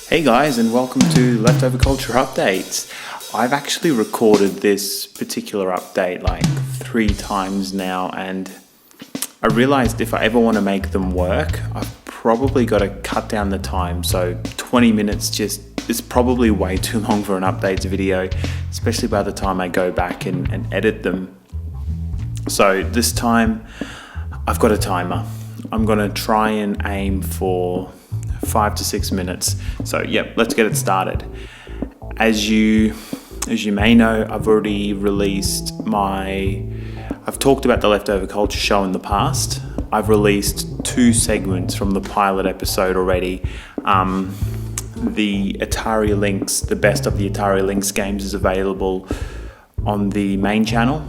Hey guys, and welcome to Leftover Culture Updates. I've actually recorded this particular update like 3 times now, and I realized if I ever want to make them work, I've probably got to cut down the time. So 20 minutes is probably way too long for an updates video, especially by the time I go back and edit them. So this time I've got a timer. I'm going to try and aim for 5 to 6 minutes. So yep, let's get it started. As you may know, I've already released I've talked about the Leftover Culture show in the past. I've released 2 segments from the pilot episode already. The Atari Lynx, the best of the Atari Lynx games, is available on the main channel.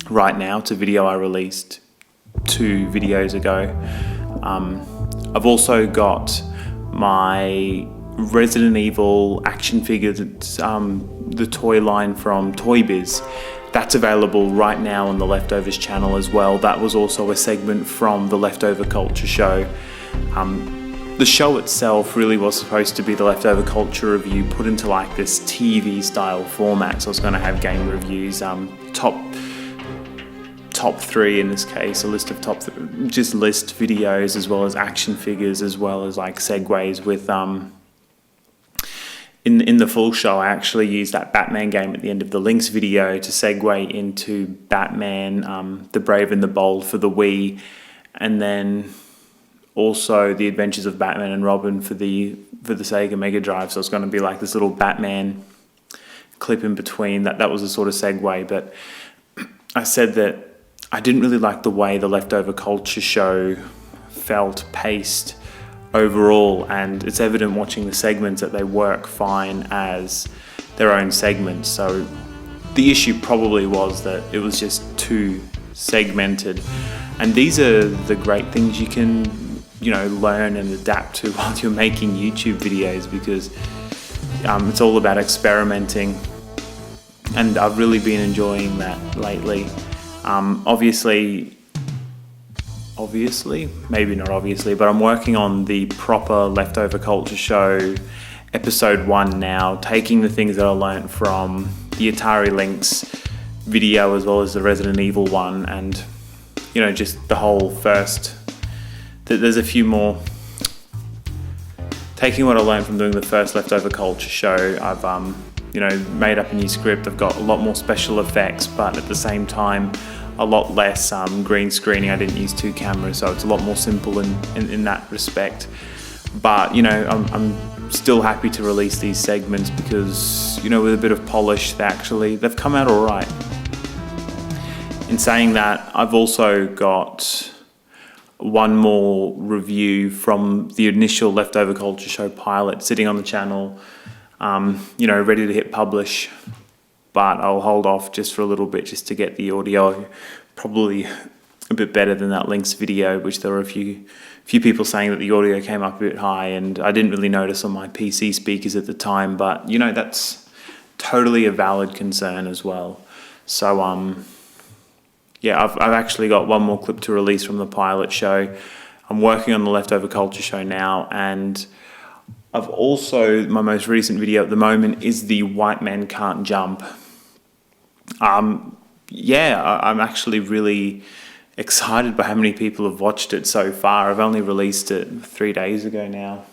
Right now, it's a video I released 2 videos ago. I've also got my Resident Evil action figure, the toy line from Toy Biz. That's available right now on the Leftovers channel as well. That was also a segment from the Leftover Culture show. The show itself really was supposed to be the Leftover Culture review put into like this TV style format. So I was going to have game reviews, top 3 in this case, a list of just list videos, as well as action figures, as well as like segues with in the full show. I actually used that Batman game at the end of the Lynx video to segue into Batman, The Brave and the Bold for the Wii, and then also The Adventures of Batman and Robin for the Sega Mega Drive. So it's going to be like this little Batman clip in between. That was a sort of segue, but I said that I didn't really like the way the Leftover Culture show felt paced overall, and it's evident watching the segments that they work fine as their own segments. So the issue probably was that it was just too segmented, and these are the great things you can, learn and adapt to while you're making YouTube videos, because it's all about experimenting, and I've really been enjoying that lately. Obviously, maybe not obviously, but I'm working on the proper Leftover Culture show episode 1 now, taking the things that I learned from the Atari Lynx video as well as the Resident Evil one, and just the whole first. There's a few more. Taking what I learned from doing the first Leftover Culture show, I've made up a new script. I've got a lot more special effects, but at the same time, a lot less green screening. I didn't use 2 cameras, so it's a lot more simple in that respect. But I'm still happy to release these segments because with a bit of polish, they've come out all right. In saying that, I've also got one more review from the initial Leftover Culture show pilot sitting on the channel, ready to hit publish, but I'll hold off just for a little bit just to get the audio probably a bit better than that Lynx video, which there were a few people saying that the audio came up a bit high, and I didn't really notice on my PC speakers at the time, but that's totally a valid concern as well. So I've actually got one more clip to release from the pilot show. I'm working on the Leftover Culture show now, and I've also, my most recent video at the moment is the White Man Can't Jump. I'm actually really excited by how many people have watched it so far. I've only released it 3 days ago now.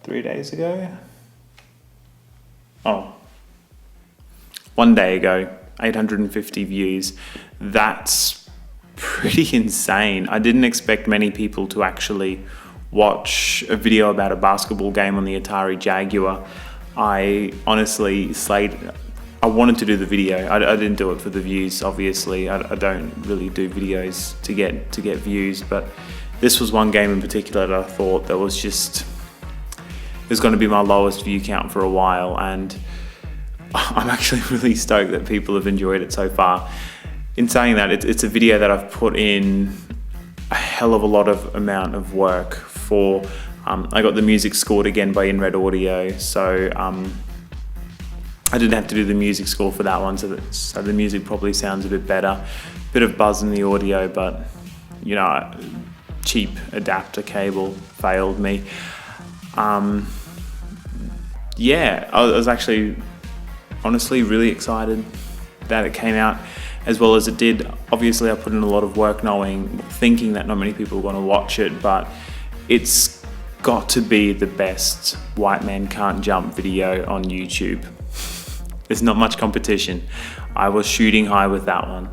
3 days ago? Oh. 1 day ago, 850 views. That's pretty insane. I didn't expect many people to actually watch a video about a basketball game on the Atari Jaguar. I honestly I wanted to do the video. I didn't do it for the views, obviously. I don't really do videos to get views, but this was one game in particular that I thought that was it was going to be my lowest view count for a while, and I'm actually really stoked that people have enjoyed it so far. In saying that, it's a video that I've put in a hell of a lot of amount of work for. I got the music scored again by InRed Audio, so I didn't have to do the music score for that one, so the music probably sounds a bit better. Bit of buzz in the audio, but cheap adapter cable failed me. Yeah, I was actually honestly really excited that it came out as well as it did. Obviously, I put in a lot of work thinking that not many people were going to watch it, but it's got to be the best white man can't jump video on YouTube. There's not much competition. I was shooting high with that one.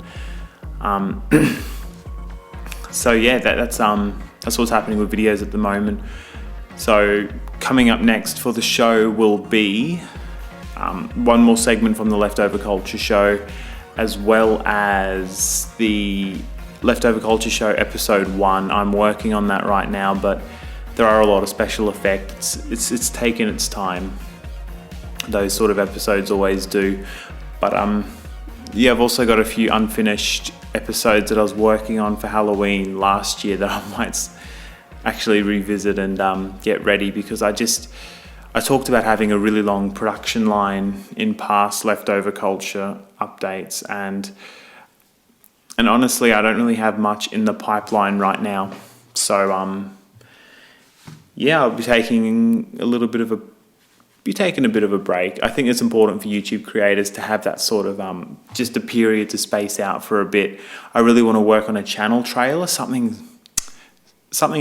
So yeah, that's what's happening with videos at the moment. So coming up next for the show will be one more segment from the Leftover Culture show, as well as the Leftover Culture show episode 1. I'm working on that right now, but there are a lot of special effects. It's taken its time. Those sort of episodes always do. But yeah, I've also got a few unfinished episodes that I was working on for Halloween last year that I might actually revisit and get ready, because I talked about having a really long production line in past Leftover Culture updates, and honestly I don't really have much in the pipeline right now. So yeah, I'll be taking a bit of a break. I think it's important for YouTube creators to have that sort of just a period to space out for a bit. I really want to work on a channel trailer, something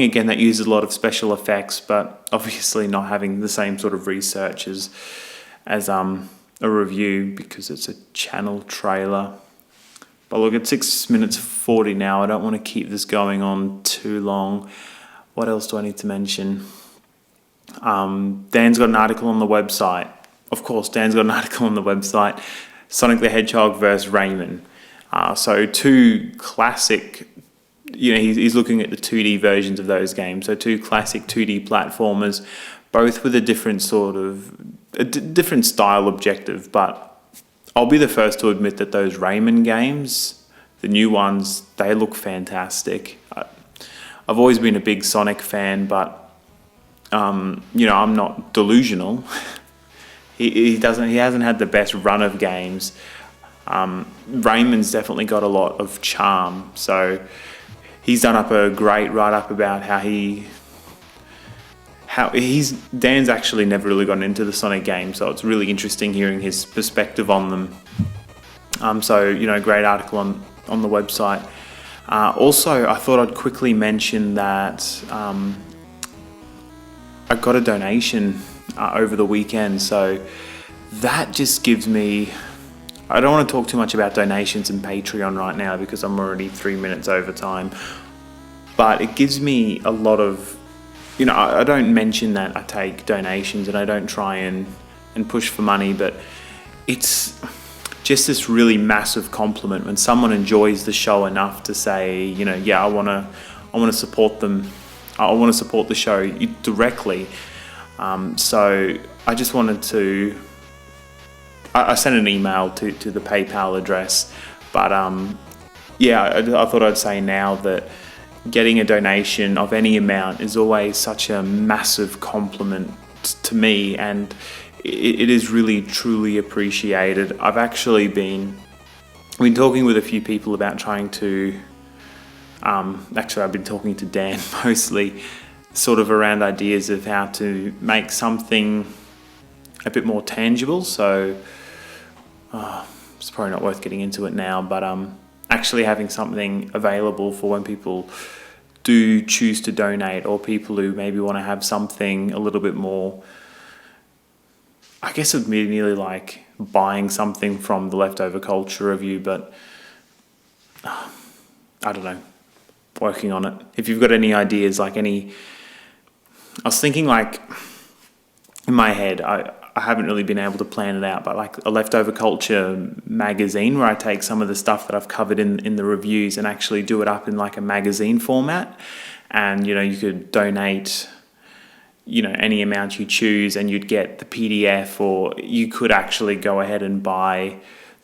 again that uses a lot of special effects, but obviously not having the same sort of research as a review, because it's a channel trailer. But look, it's 6 minutes 40 now. I don't want to keep this going on too long. What else do I need to mention? Dan's got an article on the website. Of course, Dan's got an article on the website. Sonic the Hedgehog versus Rayman. So two classic, he's looking at the 2D versions of those games. So two classic 2D platformers, both with a different different style objective. But I'll be the first to admit that those Rayman games, the new ones, they look fantastic. I've always been a big Sonic fan, but I'm not delusional. He hasn't had the best run of games. Rayman's definitely got a lot of charm. So he's done up a great write-up about Dan's actually never really gotten into the Sonic game, so it's really interesting hearing his perspective on them. So great article on the website. Also, I thought I'd quickly mention that I got a donation over the weekend, so that just gives me... I don't want to talk too much about donations and Patreon right now because I'm already 3 minutes over time, but it gives me a lot of... I don't mention that I take donations and I don't try and push for money, but it's just this really massive compliment when someone enjoys the show enough to say, yeah, I want to support them. I want to support the show directly. So I just wanted to... I sent an email to the PayPal address, but yeah, I thought I'd say now that getting a donation of any amount is always such a massive compliment to me, and it is really truly appreciated. I've actually been talking with a few people about trying to actually I've been talking to Dan mostly, sort of around ideas of how to make something a bit more tangible. So it's probably not worth getting into it now, but actually having something available for when people do choose to donate, or people who maybe want to have something a little bit more, I guess it would be nearly like buying something from the Leftover Culture review, but I don't know, working on it. If you've got any ideas, I was thinking like in my head, I haven't really been able to plan it out, but like a Leftover Culture magazine where I take some of the stuff that I've covered in the reviews and actually do it up in like a magazine format. And, you could donate, any amount you choose and you'd get the PDF, or you could actually go ahead and buy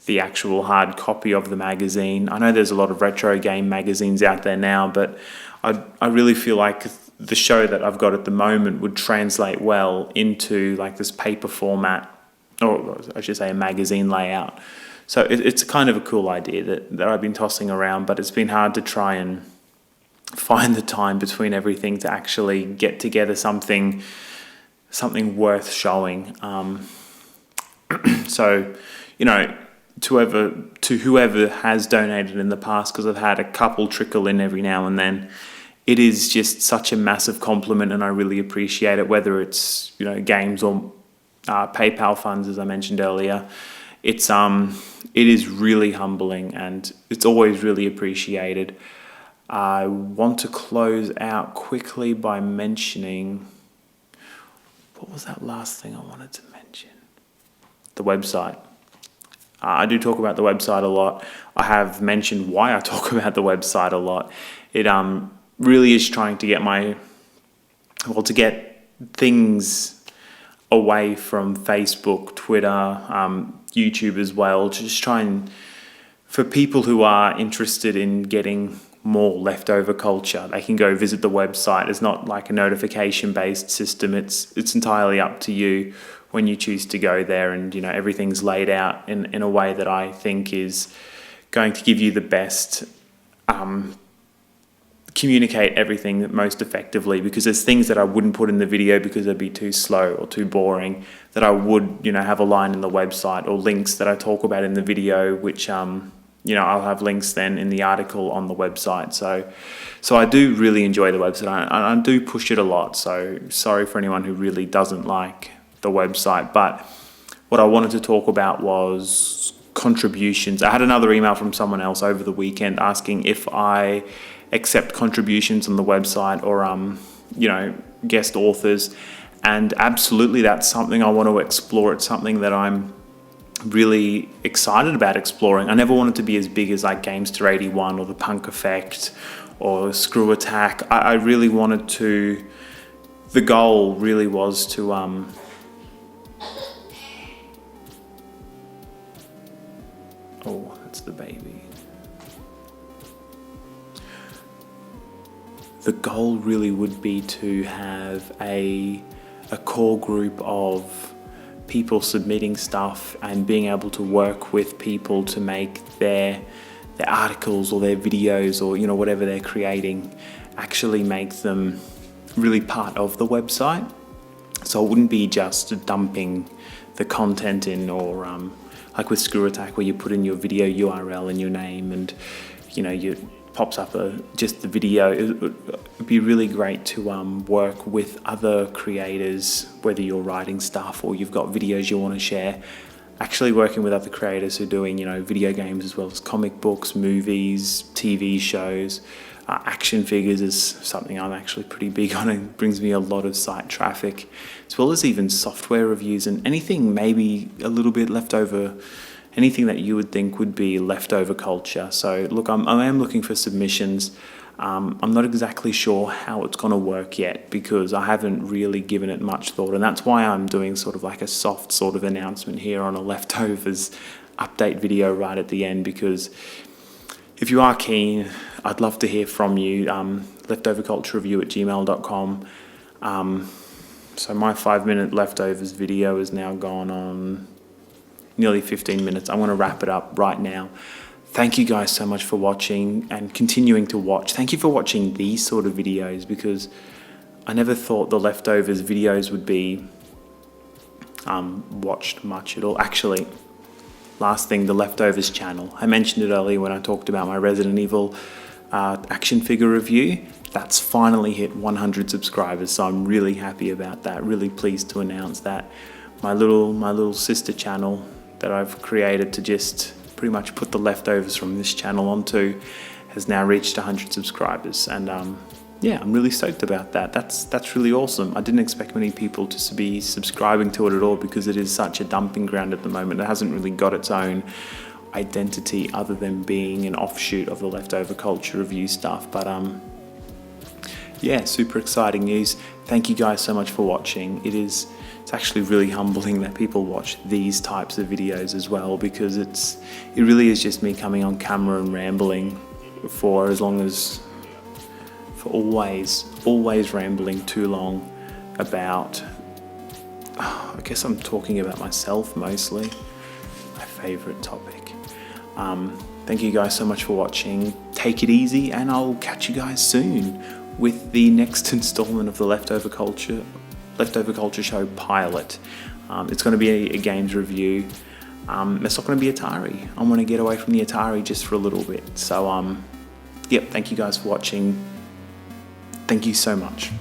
the actual hard copy of the magazine. I know there's a lot of retro game magazines out there now, but I really feel like the show that I've got at the moment would translate well into like this paper format, or I should say a magazine layout. So it's kind of a cool idea that I've been tossing around, but it's been hard to try and find the time between everything to actually get together something worth showing. So, to whoever has donated in the past, because I've had a couple trickle in every now and then, it is just such a massive compliment, and I really appreciate it, whether it's, games or PayPal funds, as I mentioned earlier. It is really humbling, and it's always really appreciated. I want to close out quickly by mentioning, what was that last thing I wanted to mention? The website. I do talk about the website a lot. I have mentioned why I talk about the website a lot. It really is trying to get things away from Facebook, Twitter, YouTube as well. Just trying, for people who are interested in getting more leftover culture, they can go visit the website. It's not like a notification-based system. It's entirely up to you when you choose to go there, and everything's laid out in a way that I think is going to give you the best, communicate everything most effectively, because there's things that I wouldn't put in the video because they'd be too slow or too boring, that I would have a line in the website, or links that I talk about in the video, which I'll have links then in the article on the website. So I do really enjoy the website. I do push it a lot. So sorry for anyone who really doesn't like the website. But what I wanted to talk about was contributions. I had another email from someone else over the weekend asking if I accept contributions on the website, or guest authors. And absolutely, that's something I want to explore. It's something that I'm really excited about exploring. I never wanted to be as big as like Gamester 81 or the Punk Effect or Screw Attack. I really wanted to, the goal really was to oh, that's the baby. The goal really would be to have a core group of people submitting stuff and being able to work with people to make their articles or their videos, or whatever they're creating, actually make them really part of the website. So it wouldn't be just dumping the content in, or like with Screw Attack, where you put in your video URL and your name, and you pops up just the video. It would be really great to work with other creators, whether you're writing stuff or you've got videos you want to share. Actually working with other creators who are doing video games as well as comic books, movies, TV shows. Action figures is something I'm actually pretty big on. It brings me a lot of site traffic, as well as even software reviews and anything maybe a little bit leftover, anything that you would think would be leftover culture. So look, I am looking for submissions. I'm not exactly sure how it's going to work yet, because I haven't really given it much thought, and that's why I'm doing sort of like a soft sort of announcement here on a leftovers update video right at the end, because if you are keen, I'd love to hear from you. leftoverculturereview@gmail.com. So my 5-minute leftovers video is now gone on nearly 15 minutes. I'm going to wrap it up right now. Thank you guys so much for watching and continuing to watch. Thank you for watching these sort of videos, because I never thought the leftovers videos would be watched much at all. Actually, last thing, the leftovers channel. I mentioned it earlier when I talked about my Resident Evil action figure review. That's finally hit 100 subscribers, so I'm really happy about that. Really pleased to announce that. My little sister channel that I've created to just pretty much put the leftovers from this channel onto has now reached 100 subscribers, and yeah, I'm really stoked about that. That's really awesome. I didn't expect many people to be subscribing to it at all, because it is such a dumping ground at the moment. It hasn't really got its own identity other than being an offshoot of the leftover culture review stuff. But yeah, super exciting news. Thank you guys so much for watching. It's actually really humbling that people watch these types of videos as well, because it really is just me coming on camera and rambling for always rambling too long about, I guess I'm talking about myself mostly, my favorite topic. Thank you guys so much for watching. Take it easy, and I'll catch you guys soon with the next installment of the Leftover Culture Show pilot. It's going to be a games review. It's not going to be Atari. I want to get away from the Atari just for a little bit. So, yep, thank you guys for watching. Thank you so much.